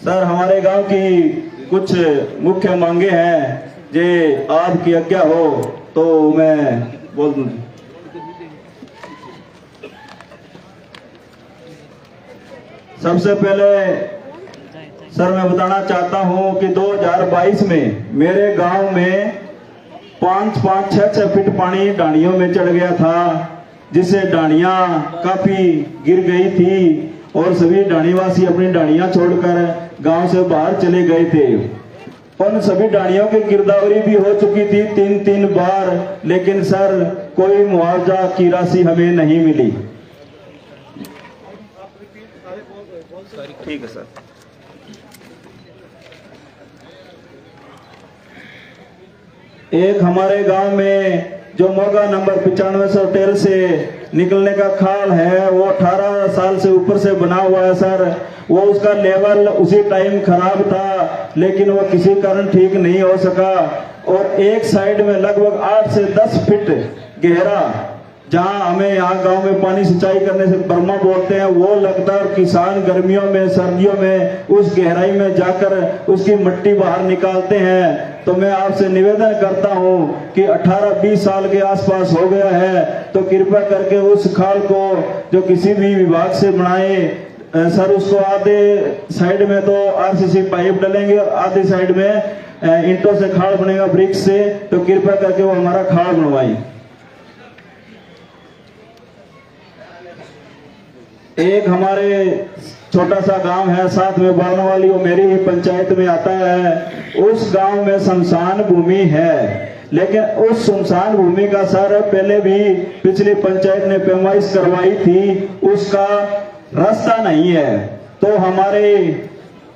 Sir हमारे गांव की कुछ मुख्य मांगे हैं, जे आपकी आज्ञा हो तो मैं बोल दूं। सबसे पहले सर मैं बताना चाहता हूं कि 2022 में मेरे गांव में 5-6 फीट पानी डांडियों में चढ़ गया था, जिससे डांडियां काफी गिर गई थी और सभी डांडीवासी अपनी डांडियां छोड़कर गांव से बाहर चले गए थे। उन सभी डांडियों की गिरदावरी भी हो चुकी थी 3-3 बार, लेकिन सर कोई मुआवजा की राशि हमें नहीं मिली। ठीक है सर। एक हमारे गांव में जो मोगा नंबर 9513 से निकलने का खाल है, वो 18 साल से ऊपर से बना हुआ है सर। वो उसका लेवल उसी टाइम खराब था, लेकिन वो किसी कारण ठीक नहीं हो सका। और एक साइड में लगभग 8 से 10 फीट गहरा, जहां हमें यहाँ गांव में पानी सिंचाई करने से बर्मा बोलते हैं, वो लगता है। किसान गर्मियों में सर्दियों में उस गहराई में जाकर उसकी मिट्टी बाहर निकालते हैं। तो मैं आपसे निवेदन करता हूं कि 18-20 साल के आसपास हो गया है, तो कृपया करके उस खाल को जो किसी भी विभाग से बनाए सर, उसको आधे साइड में तो आरसीसी पाइप डालेंगे और आधे साइड में ईंटों से खाल बनेगा ब्रिक्स से, तो कृपया करके वो हमारा खाल बनवाई। एक हमारे छोटा सा गांव है साथ में बारनवाली, वो मेरी ही पंचायत में आता है। उस गांव में शमशान भूमि है, लेकिन उस शमशान भूमि का सर पहले भी पिछली पंचायत ने पैमाइश करवाई थी, उसका रास्ता नहीं है। तो हमारे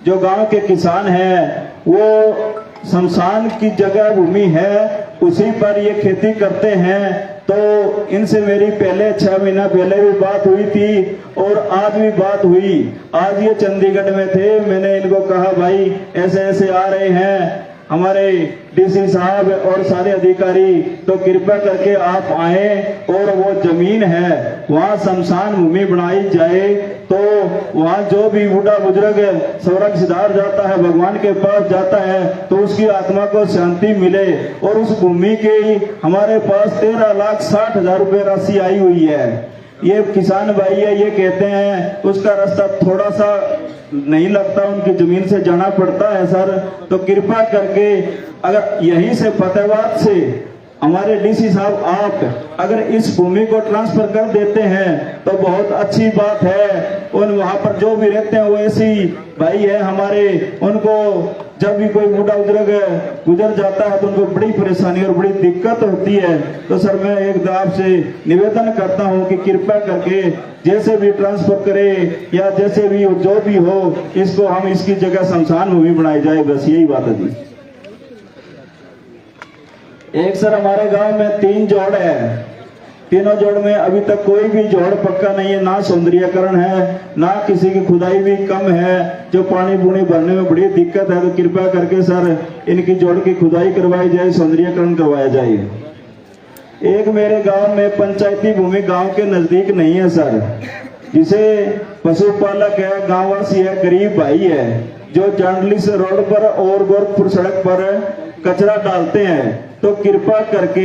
जो गांव के किसान हैं, वो शमशान की जगह भूमि है, उसी पर ये खेती करते हैं। तो इनसे मेरी पहले 6 महीना पहले भी बात हुई थी और आज भी बात हुई। आज ये चंडीगढ़ में थे, मैंने इनको कहा भाई ऐसे ऐसे आ रहे हैं हमारे डीसी साहब और सारे अधिकारी, तो कृपया करके आप आए और वो जमीन है वहाँ शमशान भूमि बनाई जाए। तो वहाँ जो भी बूढ़ा बुजुर्ग स्वर्ग सिधार जाता है, भगवान के पास जाता है, तो उसकी आत्मा को शांति मिले। और उस भूमि के हमारे पास 13,60,000 रुपए राशि आई हुई है। ये किसान भाई है, ये कहते हैं उसका रास्ता थोड़ा सा नहीं लगता, उनकी जमीन से जाना पड़ता है सर। तो कृपया करके अगर यहीं से फतेहाबाद से हमारे डीसी साहब आप अगर इस भूमि को ट्रांसफर कर देते हैं तो बहुत अच्छी बात है। उन वहां पर जो भी रहते हैं वो ऐसी भाई है हमारे, उनको जब भी कोई बूढ़ा गुजर जाता है तो उनको बड़ी परेशानी और बड़ी दिक्कत होती है। तो सर मैं एक आपसे निवेदन करता हूं कि कृपया करके जैसे भी ट्रांसफर करे या जैसे भी जो भी हो, इसको हम इसकी जगह शमशान भूमि बनाई जाए, बस यही बात है जी। एक सर हमारे गांव में 3 जोड़ है, तीनों जोड़ में अभी तक कोई भी जोड़ पक्का नहीं है, ना सौंदर्यकरण है, ना किसी की खुदाई भी कम है, जो पानी पूनी भरने में बड़ी दिक्कत है। तो कृपया करके सर इनकी जोड़ की खुदाई करवाई जाए, सौंदर्यकरण करवाया जाए। एक मेरे गांव में पंचायती भूमि गांव के नजदीक नहीं है सर, जिसे पशुपालक है, गांववासी है, गरीब भाई है, जो जांडली से रोड पर और गोरखपुर सड़क पर कचरा डालते हैं। तो कृपया करके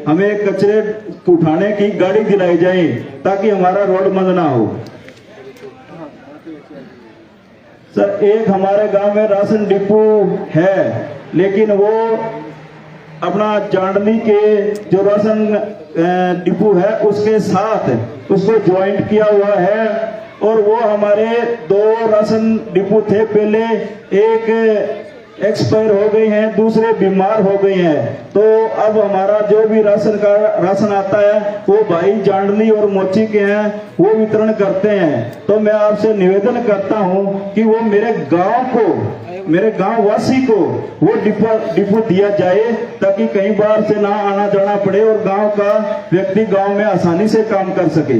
हमें कचरे उठाने की गाड़ी दिलाई जाए ताकि हमारा रोड बंद ना हो। सर एक हमारे गांव में राशन डिपो है, लेकिन वो अपना जांडली के जो राशन डिपो है उसके साथ उसको ज्वाइंट किया हुआ है। और वो हमारे 2 राशन डिपो थे पहले, एक एक्सपायर हो गए हैं, दूसरे बीमार हो गए हैं। तो अब हमारा जो भी राशन आता है वो भाई जांडली और मोची के हैं, वो वितरण करते हैं। तो मैं आपसे निवेदन करता हूं कि वो मेरे गांव वासी को वो डिपो दिया जाए, ताकि कई बार से ना आना जाना पड़े और गांव का व्यक्ति गांव में आसानी से काम कर सके।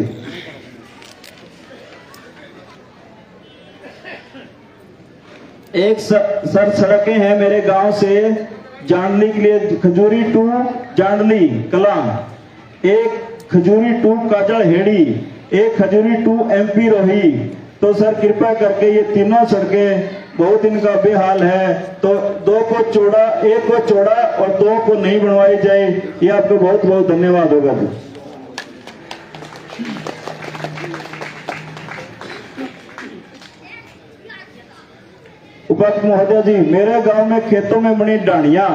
एक सर सड़कें हैं मेरे गांव से जांडली के लिए, खजूरी टू जांडली कला, एक खजूरी टू काजल हेड़ी, एक खजूरी टू MP रोही, तो सर कृपया करके ये तीनों सड़कें बहुत इनका बेहाल है, तो एक को चौड़ा और 2 को नहीं बनवाई जाए। ये आपको बहुत बहुत धन्यवाद होगा। उपाध्यक्ष महोदय जी, मेरे गांव में खेतों में बनी डाणियां,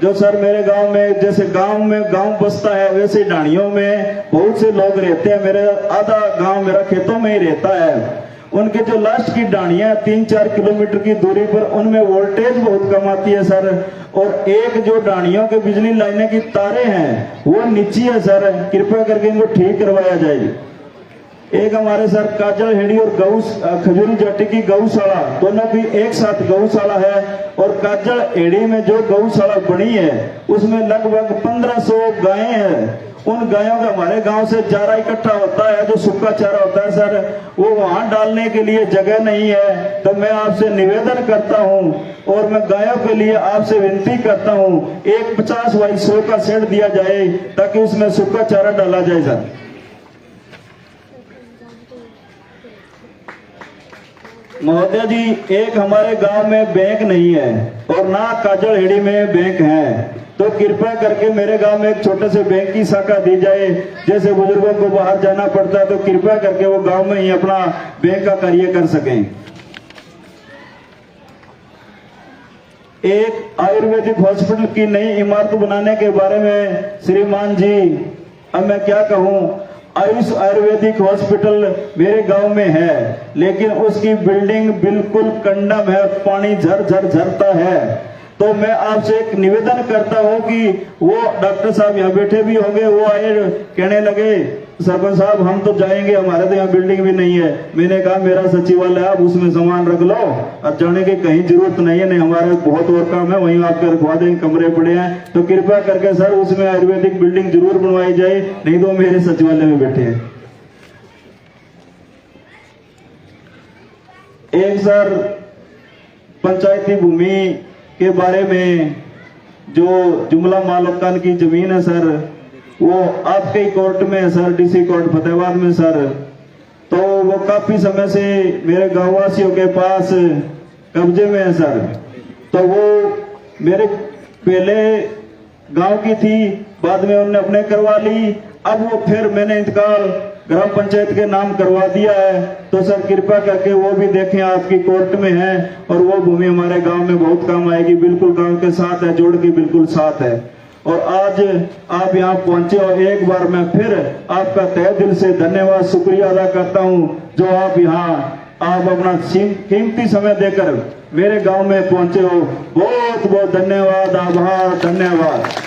जो सर मेरे गांव में जैसे गांव बसता है वैसे डाणियों में बहुत से लोग रहते हैं। मेरे आधा गांव मेरा खेतों में ही रहता है। उनके जो लास्ट की डाणियां 3-4 किलोमीटर की दूरी पर, उनमें वोल्टेज बहुत कम आती है सर। और एक जो डाणियों के बिजली लाइने की तारे हैं वो नीची है सर, कृपया करके इनको ठीक करवाया जाए। एक हमारे सर काजल हेड़ी और खजूरी जाटी की गौशाला, दोनों की एक साथ गौशाला है। और काजल हेड़ी में जो गौशाला बनी है उसमें लगभग 1500 गायें हैं। उन गायों का हमारे गांव से चारा इकट्ठा होता है, जो सूखा चारा होता है सर, वो वहां डालने के लिए जगह नहीं है। तो मैं आपसे निवेदन करता हूं और मैं गायों के लिए आपसे विनती करता हूं, एक 50x100 का शेड दिया जाए ताकि उसमें सूखा चारा डाला जाए सर। महोदय जी, एक हमारे गांव में बैंक नहीं है और ना काजल हेड़ी में बैंक है, तो कृपया करके मेरे गांव में एक छोटे से बैंक की शाखा दी जाए। जैसे बुजुर्गों को बाहर जाना पड़ता है तो कृपया करके वो गांव में ही अपना बैंक का कार्य कर सकें। एक आयुर्वेदिक हॉस्पिटल की नई इमारत बनाने के बारे में श्रीमान जी, अब मैं क्या कहूं, आयुष आयुर्वेदिक हॉस्पिटल मेरे गांव में है, लेकिन उसकी बिल्डिंग बिल्कुल कंडम है, पानी झर झरता है। तो मैं आपसे एक निवेदन करता हूं कि वो डॉक्टर साहब यहाँ बैठे भी होंगे, वो आए कहने लगे सरपंच साहब हम तो जाएंगे, हमारे तो यहाँ बिल्डिंग भी नहीं है। मैंने कहा मेरा सचिवालय आप उसमें सामान रख लो, अब जाने की कहीं जरूरत नहीं है, नहीं हमारे बहुत और काम है, वहीं आपके रखवा देंगे, कमरे पड़े हैं। तो कृपया करके सर उसमें आयुर्वेदिक बिल्डिंग जरूर बनवाई जाए, नहीं तो मेरे सचिवालय में बैठे हैं। एक सर पंचायती भूमि के बारे में, जो जुमला मालकान की जमीन है सर, वो आपके ही कोर्ट में है सर, डीसी कोर्ट फतेहाबाद में सर। तो वो काफी समय से मेरे गांव वासियों के पास कब्जे में है सर। तो वो मेरे पहले गांव की थी, बाद में उन्होंने अपने करवा ली, अब वो फिर मैंने इंतकाल ग्राम पंचायत के नाम करवा दिया है। तो सर कृपया करके वो भी देखें, आपकी कोर्ट में है और वो भूमि हमारे गांव में बहुत काम आएगी, बिल्कुल गांव के साथ है, जोड़ के बिल्कुल साथ है। और आज आप यहाँ पहुंचे और एक बार मैं फिर आपका तहे दिल से धन्यवाद शुक्रिया अदा करता हूँ, जो आप यहाँ आप अपना कीमती समय देकर मेरे गांव में पहुंचे हो। बहुत बहुत धन्यवाद, आभार, धन्यवाद।